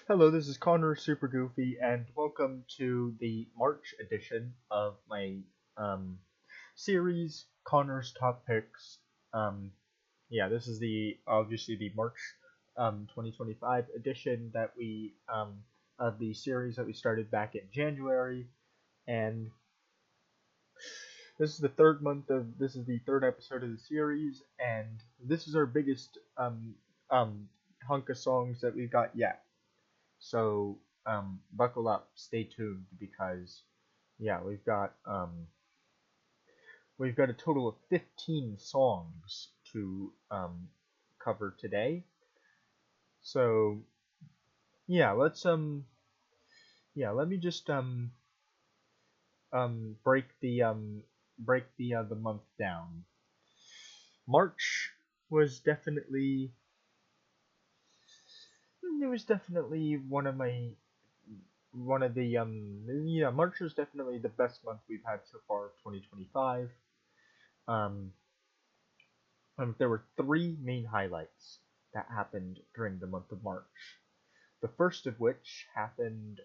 Hello, this is Connor Super Goofy, and welcome to the March edition of my um, series, Connor's Top Picks. Um, this is the obviously the March 2025 edition that we of the series that we started back in January, and this is the third episode of the series, and this is our biggest um, hunk of songs that we've got yet. So buckle up, stay tuned because we've got a total of 15 songs to cover today. So let me just break the month down. March was definitely March was definitely the best month we've had so far of 2025. Um, there were three main highlights that happened during the month of March. The first of which happened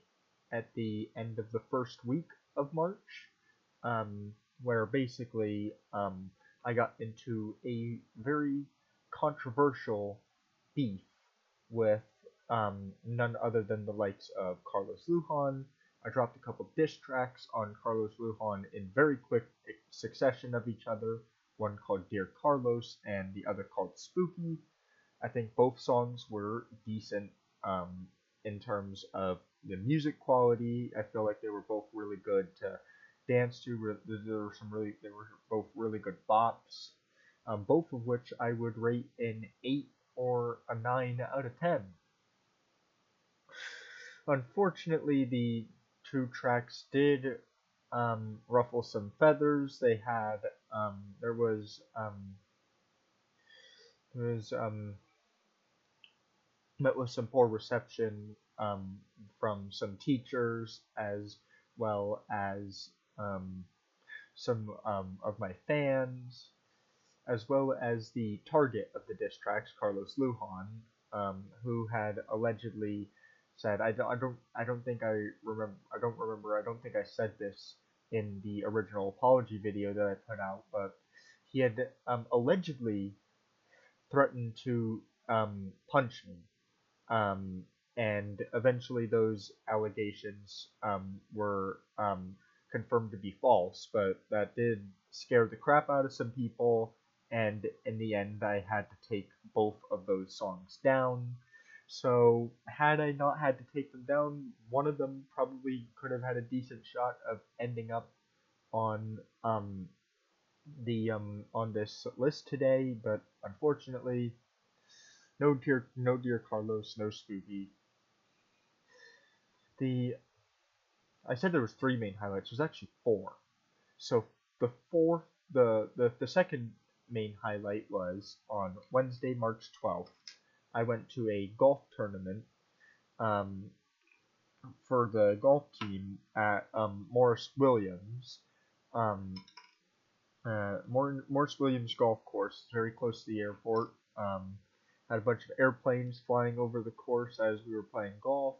at the end of the first week of March, where basically I got into a very controversial beef with none other than the likes of Carlos Lujan. I dropped a couple diss tracks on Carlos Lujan in very quick succession of each other, one called Dear Carlos and the other called Spooky. I think both songs were decent in terms of the music quality. I feel like they were both really good to dance to. They were both really good bops, both of which I would rate an 8 or a 9 out of 10. Unfortunately, the two tracks did ruffle some feathers. They had there was met with some poor reception from some teachers as well as some of my fans, as well as the target of the diss tracks, Carlos Lujan, who had allegedly said, I don't think I remember, I don't think I said this in the original apology video that I put out, but he had allegedly threatened to punch me. And eventually those allegations were confirmed to be false, but that did scare the crap out of some people, and in the end I had to take both of those songs down. So had I not had to take them down, one of them probably could have had a decent shot of ending up on on this list today, but unfortunately, no dear Carlos, no Spooky. I said there was three main highlights. There's actually four. So the second main highlight was on Wednesday, March 12th. I went to a golf tournament for the golf team at Morris Williams. Morris Williams Golf Course, very close to the airport. Had a bunch of airplanes flying over the course as we were playing golf.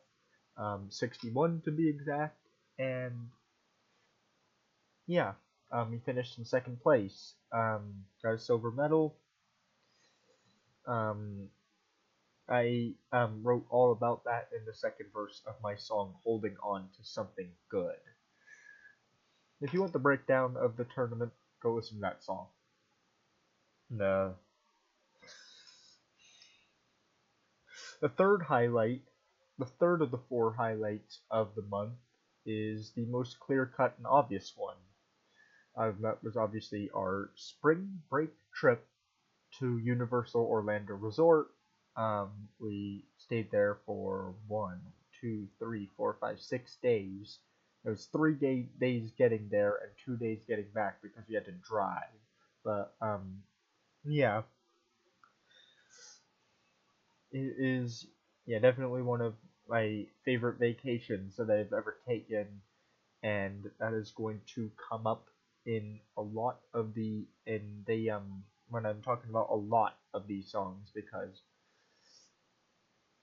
61 to be exact, and we finished in second place. Got a silver medal. I wrote all about that in the second verse of my song "Holding On to Something Good." If you want the breakdown of the tournament, go listen to that song. The third highlight, the third of the four highlights of the month, is the most clear-cut and obvious one. That was obviously our spring break trip to Universal Orlando Resort. We stayed there for 6 days. It was 3 days getting there and 2 days getting back because we had to drive. But it is definitely one of my favorite vacations that I've ever taken, and that is going to come up in a lot of when I'm talking about a lot of these songs, because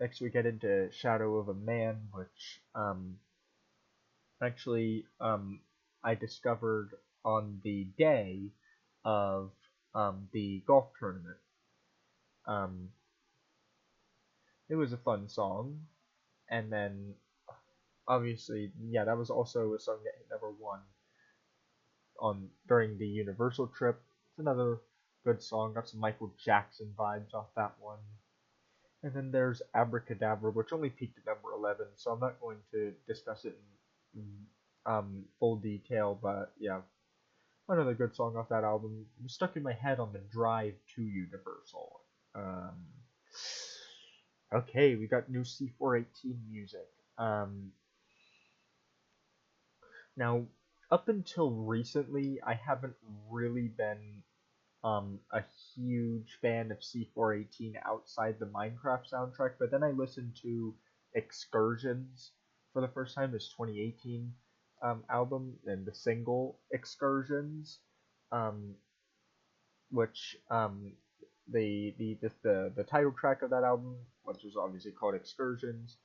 Next we get into Shadow of a Man, which actually I discovered on the day of the golf tournament. Um, it was a fun song, and then obviously, yeah, that was also a song that hit #1 on during the Universal trip. It's another good song. Got some Michael Jackson vibes off that one. And then there's Abracadabra, which only peaked at #11, so I'm not going to discuss it in full detail. But yeah, another good song off that album. It was stuck in my head on the drive to Universal. Okay, we got new C418 music. Now, up until recently, I haven't really been a huge fan of C418 outside the Minecraft soundtrack, but then I listened to Excursions for the first time, this 2018 album, and the single Excursions, which the title track of that album, which was obviously called Excursions,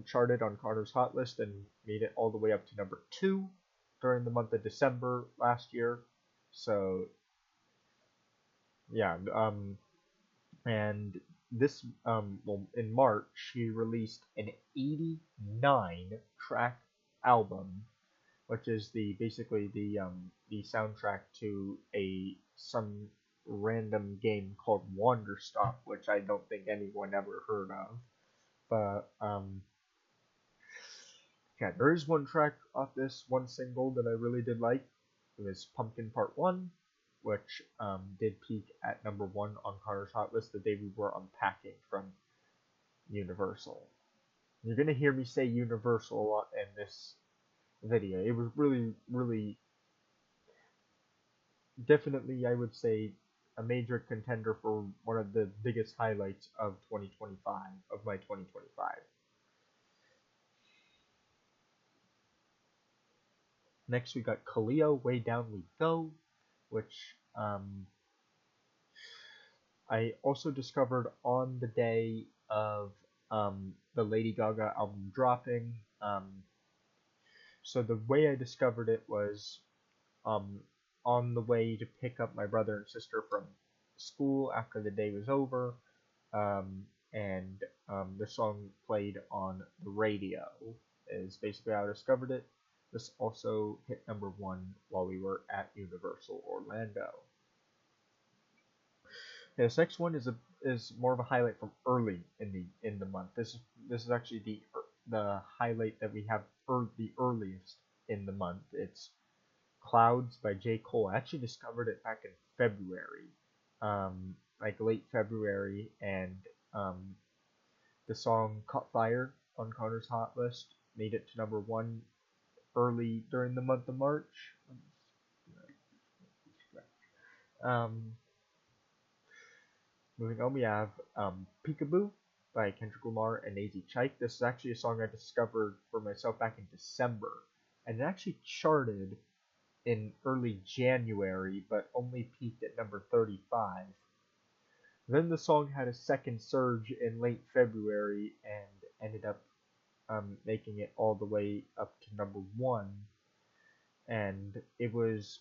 charted on Connor's Hot List and made it all the way up to #2 during the month of December last year. So yeah, and this well, in March he released an 89 track album, which is basically the soundtrack to some random game called Wanderstop, which I don't think anyone ever heard of. But yeah, there is one track off this one single that I really did like. It was Pumpkin Part 1, which did peak at #1 on Connor's Hot List the day we were unpacking from Universal. You're gonna hear me say Universal a lot in this video. It was really, really, definitely, I would say, a major contender for one of the biggest highlights of 2025, of my 2025. Next, we got Kaleo, Way Down We Go, which I also discovered on the day of the Lady Gaga album dropping. So the way I discovered it was on the way to pick up my brother and sister from school after the day was over, and the song played on the radio is basically how I discovered it. This also hit #1 while we were at Universal Orlando. Okay, this next one is more of a highlight from early in the month. This is actually the highlight that we have the earliest in the month. It's Clouds by J. Cole. I actually discovered it back in February, like late February, and the song caught fire on Connor's Hot List, made it to #1 early during the month of March. Moving on, we have Peekaboo by Kendrick Lamar and AZ Chike. This is actually a song I discovered for myself back in December, and it actually charted in early January, but only peaked at #35. Then the song had a second surge in late February and ended up making it all the way up to #1, and it was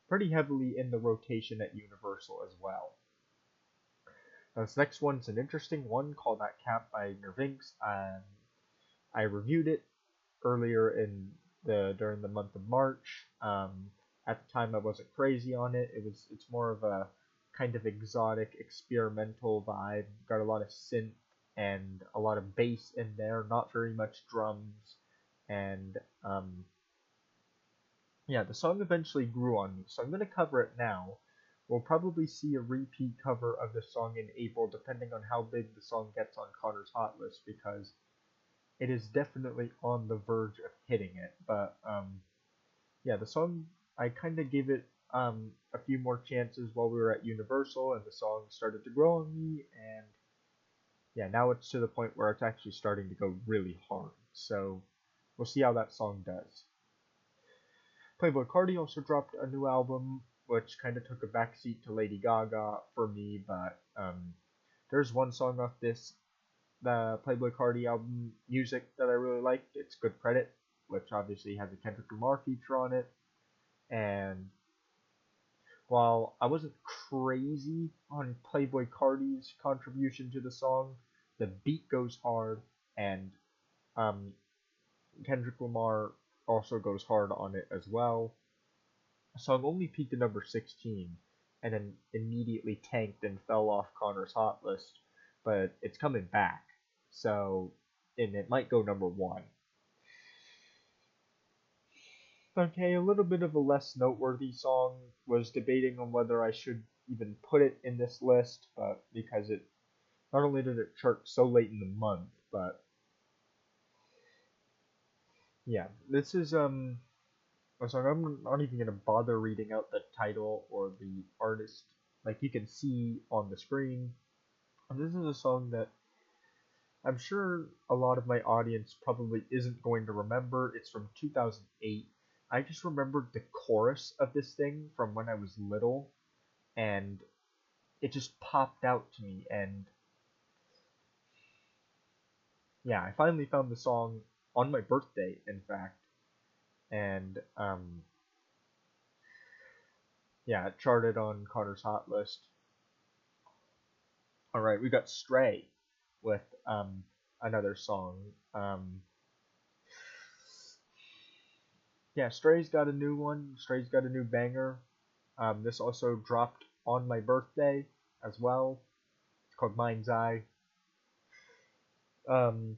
pretty heavily in the rotation at Universal as well. Now, this next one's an interesting one called That Cat by Nervinx. I reviewed it earlier during the month of March. At the time, I wasn't crazy on it. It's more of a kind of exotic, experimental vibe. Got a lot of synth and a lot of bass in there. Not very much drums, and yeah, the song eventually grew on me. So I'm gonna cover it now. We'll probably see a repeat cover of the song in April, depending on how big the song gets on Connor's Hot List, because it is definitely on the verge of hitting it. But yeah, the song, I kind of gave it a few more chances while we were at Universal, and the song started to grow on me, and yeah, now it's to the point where it's actually starting to go really hard. So we'll see how that song does. Playboi Carti also dropped a new album, which kind of took a backseat to Lady Gaga for me, but there's one song off this the Playboy Cardi album music that I really liked. It's Good Credit, which obviously has a Kendrick Lamar feature on it. And while I wasn't crazy on Playboy Cardi's contribution to the song, the beat goes hard, and um, Kendrick Lamar also goes hard on it as well. The song only peaked at number 16, and then immediately tanked and fell off Connor's hot list, but it's coming back, so and it might go number 1. Okay, a little bit of a less noteworthy song. Was debating on whether I should even put it in this list, but because it not only did it chart so late in the month, but yeah, this is a song I'm not even gonna bother reading out the title or the artist. Like you can see on the screen, and this is a song that I'm sure a lot of my audience probably isn't going to remember. It's from 2008. I just remembered the chorus of this thing from when I was little, and it just popped out to me. And yeah, I finally found the song on my birthday, in fact, and yeah, it charted on Connor's hot list. All right, we got Stray with another song. Yeah, Stray's got a new one. Stray's got a new banger. This also dropped on my birthday as well. It's called Mind's Eye. Um,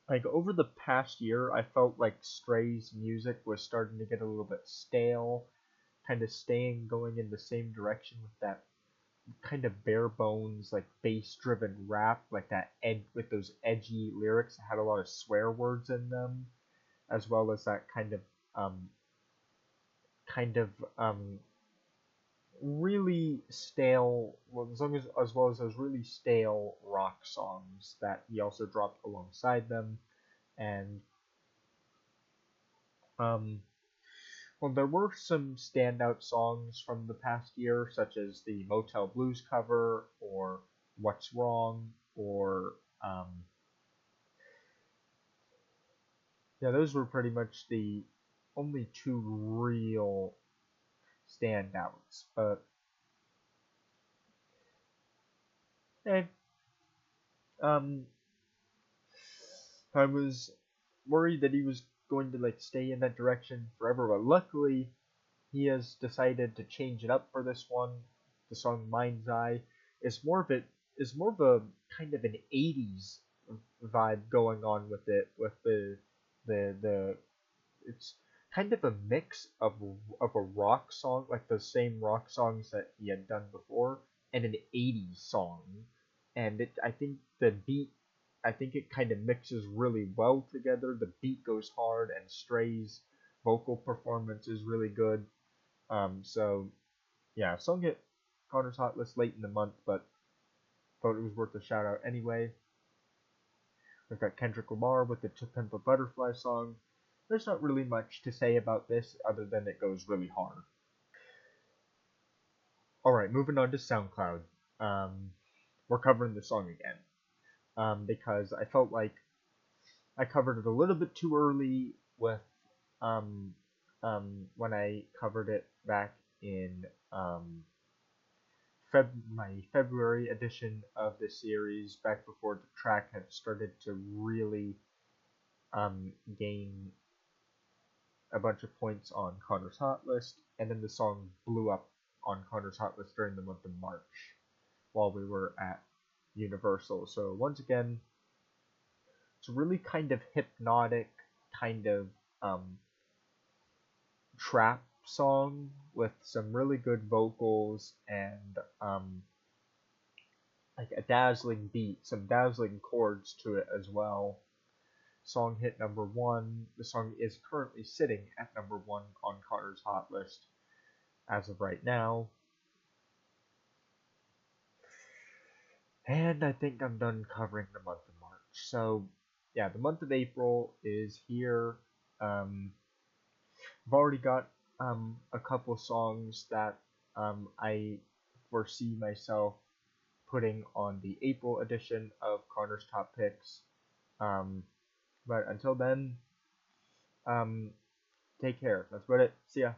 like over the past year, I felt like Stray's music was starting to get a little bit stale, kind of going in the same direction with that kind of bare bones, like bass driven rap, like that with those edgy lyrics that had a lot of swear words in them, as well as that um, kind of really stale, well, as well as those really stale rock songs that he also dropped alongside them, and um, well, there were some standout songs from the past year, such as the Motel Blues cover, or What's Wrong, or yeah, those were pretty much the only two real standouts. But hey, um, I was worried that he was going to like stay in that direction forever, but luckily he has decided to change it up for this one. The song Mind's Eye is more of a kind of an 80s vibe going on with it, with the it's kind of a mix of a rock song, like the same rock songs that he had done before, and an 80s song. And I think it kind of mixes really well together. The beat goes hard, and Stray's vocal performance is really good. So yeah, song hit Connor's hot list late in the month, but thought it was worth a shout out anyway. We've got Kendrick Lamar with the To Pimp a Butterfly song. There's not really much to say about this other than it goes really hard. Alright, moving on to SoundCloud. We're covering the song again. Because I felt like I covered it a little bit too early with when I covered it back in my February edition of the series, back before the track had started to really gain a bunch of points on Connor's hot list, and then the song blew up on Connor's hot list during the month of March while we were at Universal. So once again, it's a really kind of hypnotic, kind of trap song with some really good vocals and like a dazzling beat, some dazzling chords to it as well. Song hit number 1. The song is currently sitting at number 1 on Connor's hot list as of right now. And I think I'm done covering the month of March. So yeah, the month of April is here. I've already got a couple songs that I foresee myself putting on the April edition of Connor's Top Picks. But until then, take care. That's about it. See ya.